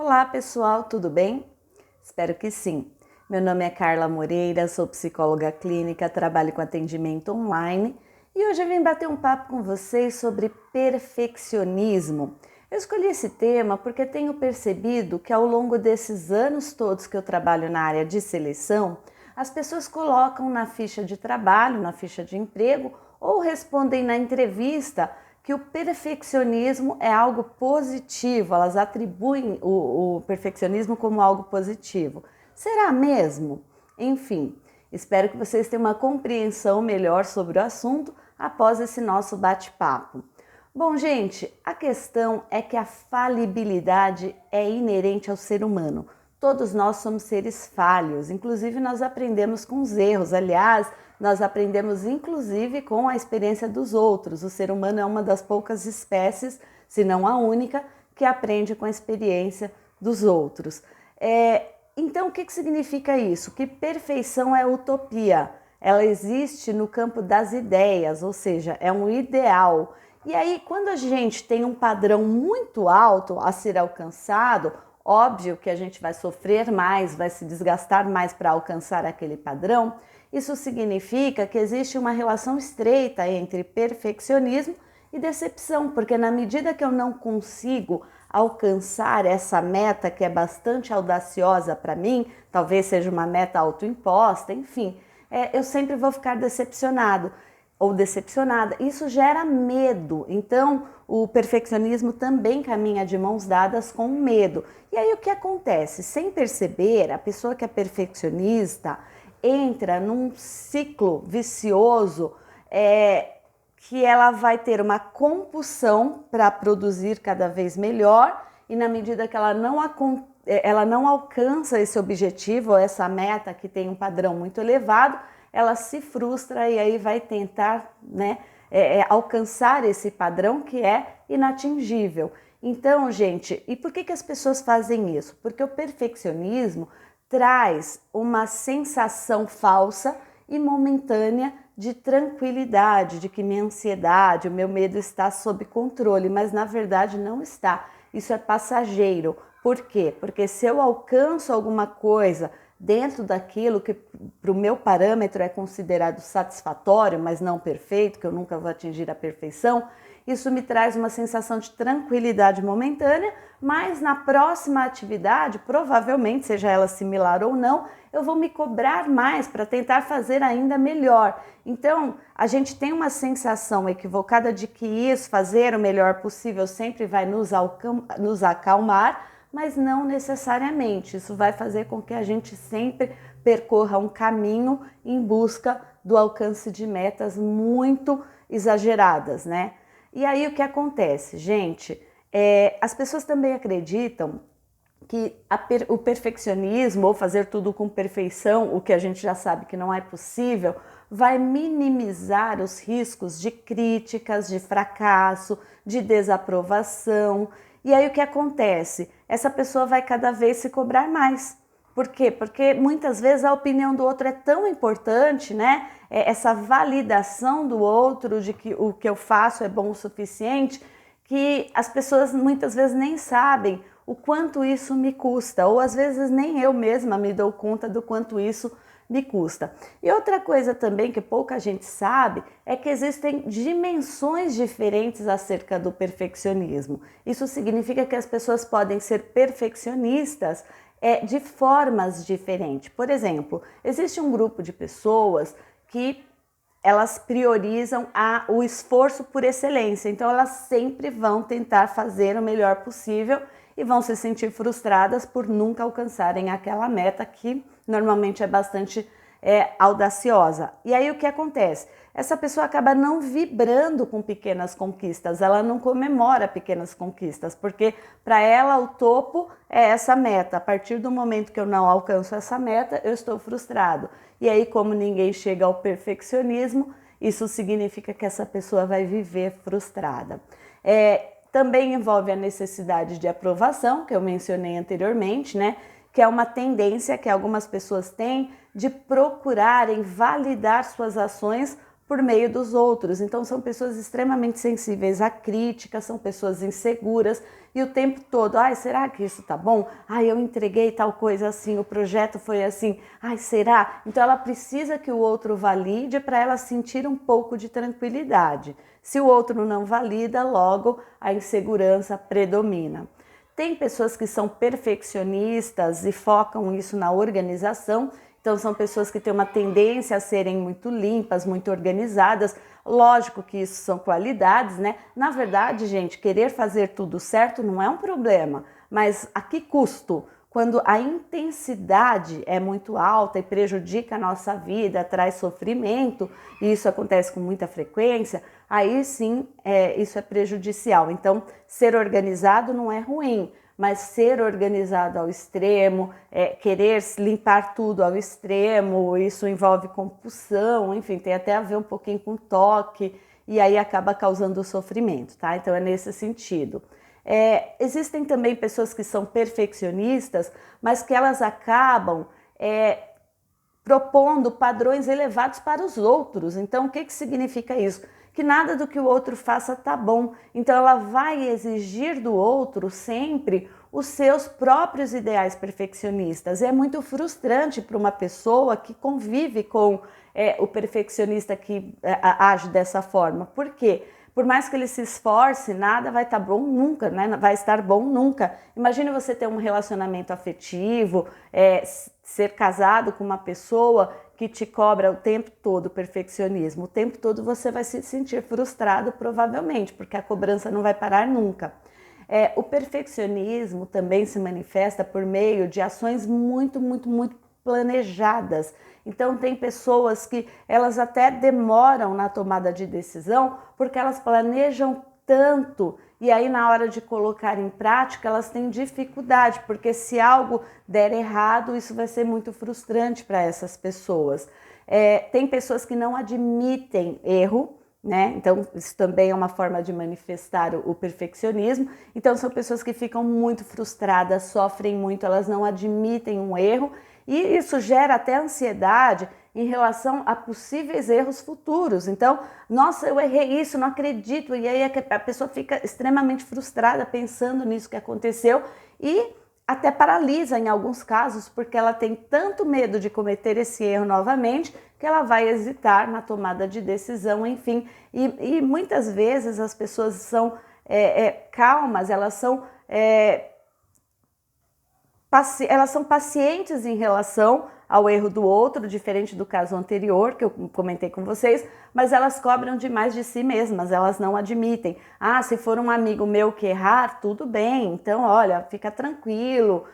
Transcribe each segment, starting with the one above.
Olá pessoal, tudo bem? Espero que sim. Meu nome é Carla Moreira, sou psicóloga clínica, trabalho com atendimento online e hoje eu vim bater um papo com vocês sobre perfeccionismo. Eu escolhi esse tema porque tenho percebido que ao longo desses anos todos que eu trabalho na área de seleção, as pessoas colocam na ficha de trabalho, na ficha de emprego ou respondem na entrevista que o perfeccionismo é algo positivo, elas atribuem o perfeccionismo como algo positivo. Será mesmo? Enfim, espero que vocês tenham uma compreensão melhor sobre o assunto após esse nosso bate-papo. Bom, gente, a questão é que a falibilidade é inerente ao ser humano. Todos nós somos seres falhos, inclusive nós aprendemos com os erros. Aliás, nós aprendemos inclusive com a experiência dos outros. O ser humano é uma das poucas espécies, se não a única, que aprende com a experiência dos outros. Então, o que significa isso? Que perfeição é utopia. Ela existe no campo das ideias, ou seja, é um ideal. E aí, quando a gente tem um padrão muito alto a ser alcançado, óbvio que a gente vai sofrer mais, vai se desgastar mais para alcançar aquele padrão. Isso significa que existe uma relação estreita entre perfeccionismo e decepção, porque na medida que eu não consigo alcançar essa meta que é bastante audaciosa para mim, talvez seja uma meta autoimposta, enfim, eu sempre vou ficar decepcionado ou decepcionada. Isso gera medo. Então, o perfeccionismo também caminha de mãos dadas com o medo. E aí o que acontece? Sem perceber, a pessoa que é perfeccionista entra num ciclo vicioso que ela vai ter uma compulsão para produzir cada vez melhor e na medida que ela não alcança esse objetivo, ou essa meta que tem um padrão muito elevado, ela se frustra e aí vai tentar, alcançar esse padrão que é inatingível. Então, gente, e por que as pessoas fazem isso? Porque o perfeccionismo traz uma sensação falsa e momentânea de tranquilidade, de que minha ansiedade, o meu medo está sob controle, mas na verdade não está. Isso é passageiro. Por quê? Porque se eu alcanço alguma coisa dentro daquilo que para o meu parâmetro é considerado satisfatório, mas não perfeito, que eu nunca vou atingir a perfeição, isso me traz uma sensação de tranquilidade momentânea, mas na próxima atividade, provavelmente, seja ela similar ou não, eu vou me cobrar mais para tentar fazer ainda melhor. Então, a gente tem uma sensação equivocada de que isso, fazer o melhor possível, sempre vai nos acalmar, mas não necessariamente. Isso vai fazer com que a gente sempre percorra um caminho em busca do alcance de metas muito exageradas, né? E aí o que acontece, gente? As pessoas também acreditam que o perfeccionismo, ou fazer tudo com perfeição, o que a gente já sabe que não é possível, vai minimizar os riscos de críticas, de fracasso, de desaprovação. E aí o que acontece? Essa pessoa vai cada vez se cobrar mais. Por quê? Porque muitas vezes a opinião do outro é tão importante, né? Essa validação do outro de que o que eu faço é bom o suficiente, que as pessoas muitas vezes nem sabem o quanto isso me custa, ou às vezes nem eu mesma me dou conta do quanto isso me custa. E outra coisa também que pouca gente sabe é que existem dimensões diferentes acerca do perfeccionismo. Isso significa que as pessoas podem ser perfeccionistas de formas diferentes. Por exemplo, existe um grupo de pessoas que elas priorizam o esforço por excelência, então elas sempre vão tentar fazer o melhor possível e vão se sentir frustradas por nunca alcançarem aquela meta que normalmente é bastante audaciosa. E aí o que acontece? Essa pessoa acaba não vibrando com pequenas conquistas, ela não comemora pequenas conquistas, porque para ela o topo é essa meta. A partir do momento que eu não alcanço essa meta, eu estou frustrado. E aí, como ninguém chega ao perfeccionismo, isso significa que essa pessoa vai viver frustrada. Também envolve a necessidade de aprovação, que eu mencionei anteriormente, né? Que é uma tendência que algumas pessoas têm de procurarem validar suas ações por meio dos outros. Então são pessoas extremamente sensíveis à crítica, são pessoas inseguras e o tempo todo, ai, será que isso tá bom? Ai, eu entreguei tal coisa assim, o projeto foi assim, ai, será? Então ela precisa que o outro valide para ela sentir um pouco de tranquilidade. Se o outro não valida, logo a insegurança predomina. Tem pessoas que são perfeccionistas e focam isso na organização. Então são pessoas que têm uma tendência a serem muito limpas, muito organizadas. Lógico que isso são qualidades, né? Na verdade, gente, querer fazer tudo certo não é um problema, mas a que custo? Quando a intensidade é muito alta e prejudica a nossa vida, traz sofrimento, e isso acontece com muita frequência, aí sim isso é prejudicial. Então, ser organizado não é ruim, mas ser organizado ao extremo, querer limpar tudo ao extremo, isso envolve compulsão, enfim, tem até a ver um pouquinho com toque, e aí acaba causando sofrimento, tá? Então é nesse sentido. Existem também pessoas que são perfeccionistas, mas que elas acabam propondo padrões elevados para os outros. Então, o que significa isso? Que nada do que o outro faça tá bom. Então, ela vai exigir do outro sempre os seus próprios ideais perfeccionistas. E é muito frustrante para uma pessoa que convive com o perfeccionista que age dessa forma. Por quê? Por mais que ele se esforce, nada vai estar bom nunca, né? Vai estar bom nunca. Imagine você ter um relacionamento afetivo, ser casado com uma pessoa que te cobra o tempo todo perfeccionismo. O tempo todo você vai se sentir frustrado, provavelmente, porque a cobrança não vai parar nunca. O perfeccionismo também se manifesta por meio de ações muito planejadas. Então tem pessoas que elas até demoram na tomada de decisão porque elas planejam tanto e aí na hora de colocar em prática elas têm dificuldade, porque se algo der errado, isso vai ser muito frustrante para essas pessoas. Tem pessoas que não admitem erro, né? Então isso também é uma forma de manifestar o perfeccionismo. Então são pessoas que ficam muito frustradas, sofrem muito, elas não admitem um erro e isso gera até ansiedade em relação a possíveis erros futuros. Então, nossa, eu errei isso, não acredito. E aí a pessoa fica extremamente frustrada pensando nisso que aconteceu e até paralisa em alguns casos, porque ela tem tanto medo de cometer esse erro novamente que ela vai hesitar na tomada de decisão, enfim. E muitas vezes as pessoas são calmas, elas são pacientes em relação ao erro do outro, diferente do caso anterior que eu comentei com vocês, mas elas cobram demais de si mesmas, elas não admitem. Ah, se for um amigo meu que errar, tudo bem, então olha, fica tranquilo,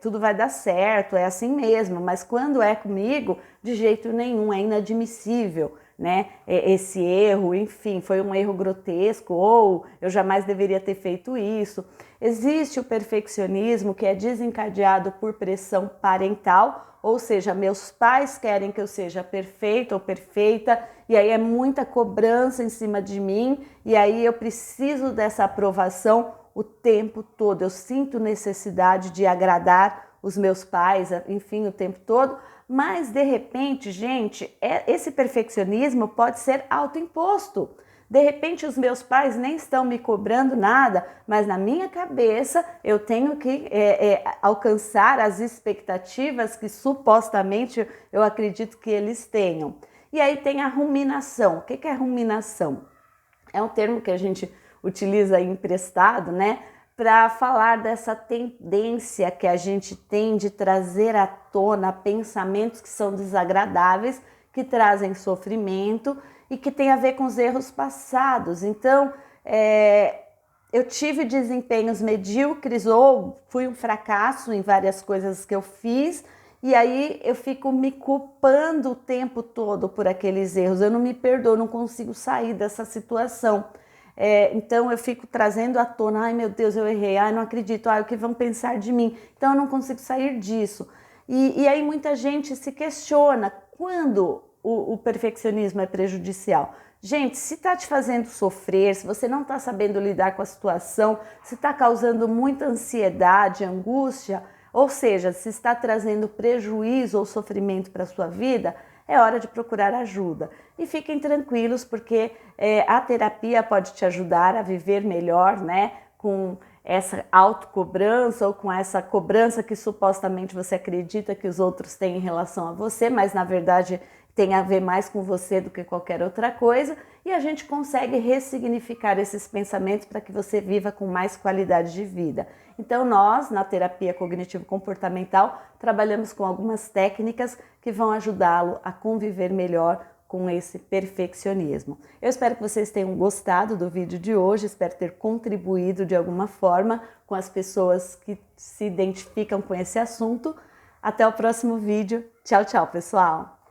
tudo vai dar certo, é assim mesmo, mas quando é comigo, de jeito nenhum, é inadmissível, né? Esse erro, enfim, foi um erro grotesco, ou eu jamais deveria ter feito isso. Existe o perfeccionismo que é desencadeado por pressão parental, ou seja, meus pais querem que eu seja perfeito ou perfeita, e aí é muita cobrança em cima de mim, e aí eu preciso dessa aprovação o tempo todo. Eu sinto necessidade de agradar os meus pais, enfim, o tempo todo, mas de repente, gente, esse perfeccionismo pode ser autoimposto. De repente os meus pais nem estão me cobrando nada, mas na minha cabeça eu tenho que alcançar as expectativas que supostamente eu acredito que eles tenham. E aí tem a ruminação. O que é ruminação? É um termo que a gente utiliza emprestado, né? Para falar dessa tendência que a gente tem de trazer à tona pensamentos que são desagradáveis, que trazem sofrimento e que tem a ver com os erros passados. Então, eu tive desempenhos medíocres ou fui um fracasso em várias coisas que eu fiz, e aí eu fico me culpando o tempo todo por aqueles erros. Eu não me perdoo, não consigo sair dessa situação. Então eu fico trazendo à tona, ai meu Deus, eu errei, ai não acredito, ai o que vão pensar de mim? Então eu não consigo sair disso. E aí muita gente se questiona quando o perfeccionismo é prejudicial. Gente, se está te fazendo sofrer, se você não está sabendo lidar com a situação, se está causando muita ansiedade, angústia, ou seja, se está trazendo prejuízo ou sofrimento para a sua vida, é hora de procurar ajuda. E fiquem tranquilos, porque a terapia pode te ajudar a viver melhor, né? Com essa autocobrança ou com essa cobrança que supostamente você acredita que os outros têm em relação a você, mas na verdade tem a ver mais com você do que qualquer outra coisa, e a gente consegue ressignificar esses pensamentos para que você viva com mais qualidade de vida. Então nós, na terapia cognitivo-comportamental, trabalhamos com algumas técnicas que vão ajudá-lo a conviver melhor com esse perfeccionismo. Eu espero que vocês tenham gostado do vídeo de hoje, espero ter contribuído de alguma forma com as pessoas que se identificam com esse assunto. Até o próximo vídeo. Tchau, tchau, pessoal!